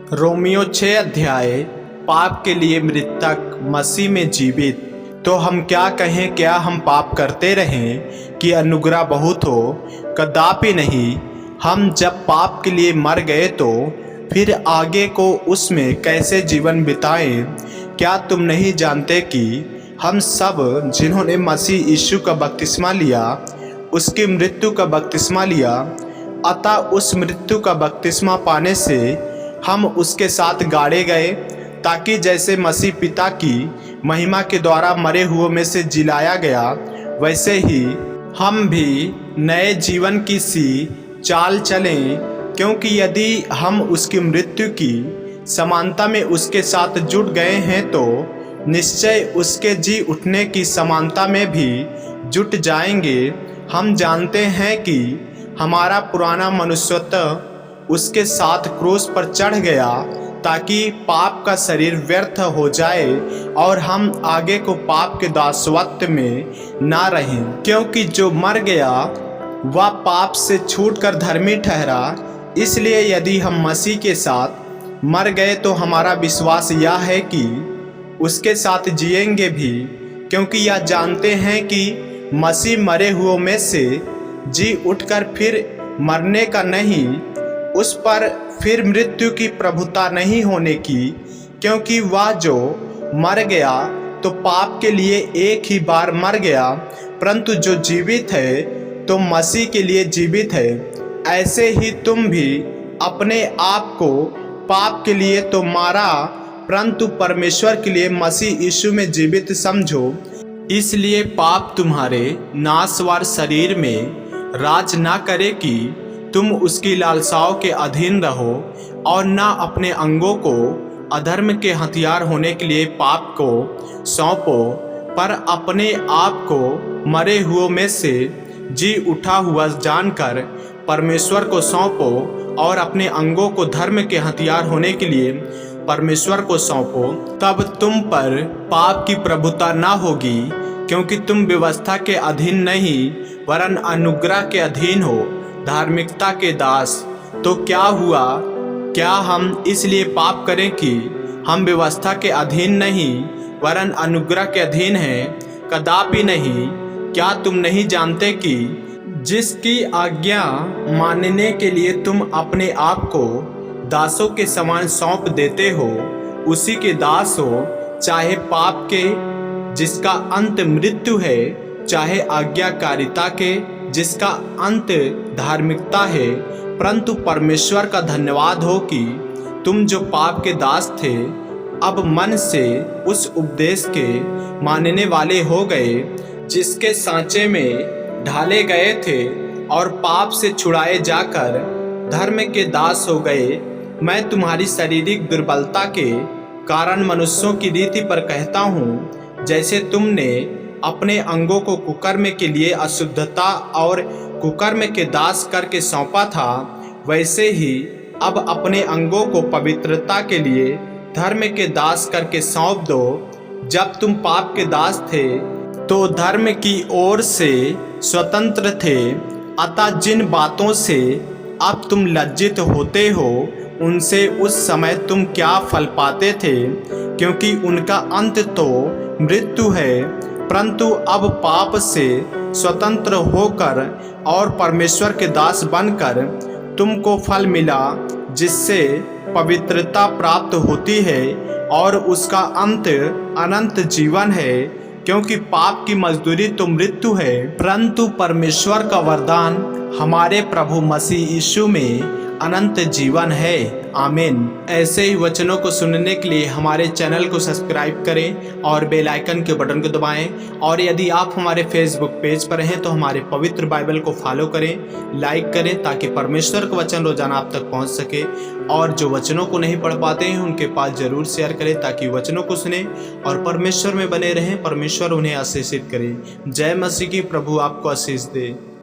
Romeo 6 अध्याय पाप के लिए मृतक मसीह में जीवित। तो हम क्या कहें, क्या हम पाप करते रहें कि अनुग्रह बहुत हो? कदापि नहीं। हम जब पाप के लिए मर गए तो फिर आगे को उसमें कैसे जीवन बिताएं? क्या तुम नहीं जानते कि हम सब जिन्होंने मसीह यीशु का बपतिस्मा लिया उसकी मृत्यु का बपतिस्मा लिया, अतः उस मृत्यु का बपतिस्मा पाने से हम उसके साथ गाड़े गए, ताकि जैसे मसीह पिता की महिमा के द्वारा मरे हुओं में से जिलाया गया, वैसे ही हम भी नए जीवन की सी चाल चलें। क्योंकि यदि हम उसकी मृत्यु की समानता में उसके साथ जुट गए हैं तो निश्चय उसके जी उठने की समानता में भी जुट जाएंगे। हम जानते हैं कि हमारा पुराना मनुष्यत्व उसके साथ क्रूस पर चढ़ गया, ताकि पाप का शरीर व्यर्थ हो जाए और हम आगे को पाप के दासत्व में ना रहें। क्योंकि जो मर गया वह पाप से छूटकर धर्मी ठहरा। इसलिए यदि हम मसीह के साथ मर गए तो हमारा विश्वास यह है कि उसके साथ जिएंगे भी, क्योंकि यह जानते हैं कि मसीह मरे हुओं में से जी उठकर फिर मरने का नहीं, उस पर फिर मृत्यु की प्रभुता नहीं होने की। क्योंकि वह जो मर गया तो पाप के लिए एक ही बार मर गया, परंतु जो जीवित है तो मसीह के लिए जीवित है। ऐसे ही तुम भी अपने आप को पाप के लिए तो मारा, परंतु परमेश्वर के लिए मसीह यीशु में जीवित समझो। इसलिए पाप तुम्हारे नाशवार शरीर में राज ना करे कि तुम उसकी लालसाओं के अधीन रहो, और ना अपने अंगों को अधर्म के हथियार होने के लिए पाप को सौंपो, पर अपने आप को मरे हुओं में से जी उठा हुआ जानकर परमेश्वर को सौंपो, और अपने अंगों को धर्म के हथियार होने के लिए परमेश्वर को सौंपो। तब तुम पर पाप की प्रभुता ना होगी, क्योंकि तुम व्यवस्था के अधीन नहीं वरन अनुग्रह के अधीन हो, धार्मिकता के दास। तो क्या हुआ? क्या हम इसलिए पाप करें कि हम व्यवस्था के अधीन नहीं वरन अनुग्रह के अधीन हैं? कदापि नहीं। क्या तुम नहीं जानते कि जिसकी आज्ञा मानने के लिए तुम अपने आप को दासों के समान सौंप देते हो, उसी के दास हो, चाहे पाप के जिसका अंत मृत्यु है, चाहे आज्ञाकारिता के जिसका अंत धार्मिकता है। परंतु परमेश्वर का धन्यवाद हो कि तुम जो पाप के दास थे अब मन से उस उपदेश के मानने वाले हो गए जिसके सांचे में ढाले गए थे, और पाप से छुड़ाए जाकर धर्म के दास हो गए। मैं तुम्हारी शारीरिक दुर्बलता के कारण मनुष्यों की रीति पर कहता हूँ, जैसे तुमने अपने अंगों को कुकर्म के लिए अशुद्धता और कुकर्म के दास करके सौंपा था, वैसे ही अब अपने अंगों को पवित्रता के लिए धर्म के दास करके सौंप दो। जब तुम पाप के दास थे तो धर्म की ओर से स्वतंत्र थे, अतः जिन बातों से अब तुम लज्जित होते हो उनसे उस समय तुम क्या फल पाते थे, क्योंकि उनका अंत तो मृत्यु है। परंतु अब पाप से स्वतंत्र होकर और परमेश्वर के दास बनकर तुमको फल मिला, जिससे पवित्रता प्राप्त होती है और उसका अंत अनंत जीवन है। क्योंकि पाप की मजदूरी तो मृत्यु है, परंतु परमेश्वर का वरदान हमारे प्रभु मसीह यीशु में अनंत जीवन है। आमीन। ऐसे ही वचनों को सुनने के लिए हमारे चैनल को सब्सक्राइब करें और बेल आइकन के बटन को दबाएं। और यदि आप हमारे फेसबुक पेज पर हैं तो हमारे पवित्र बाइबल को फॉलो करें, लाइक करें, ताकि परमेश्वर का वचन रोजाना आप तक पहुंच सके। और जो वचनों को नहीं पढ़ पाते हैं उनके पास जरूर शेयर करें, ताकि वचनों को सुने और परमेश्वर में बने रहें, परमेश्वर उन्हें आशीषित करे। जय मसीह की। प्रभु आपको आशीष दे।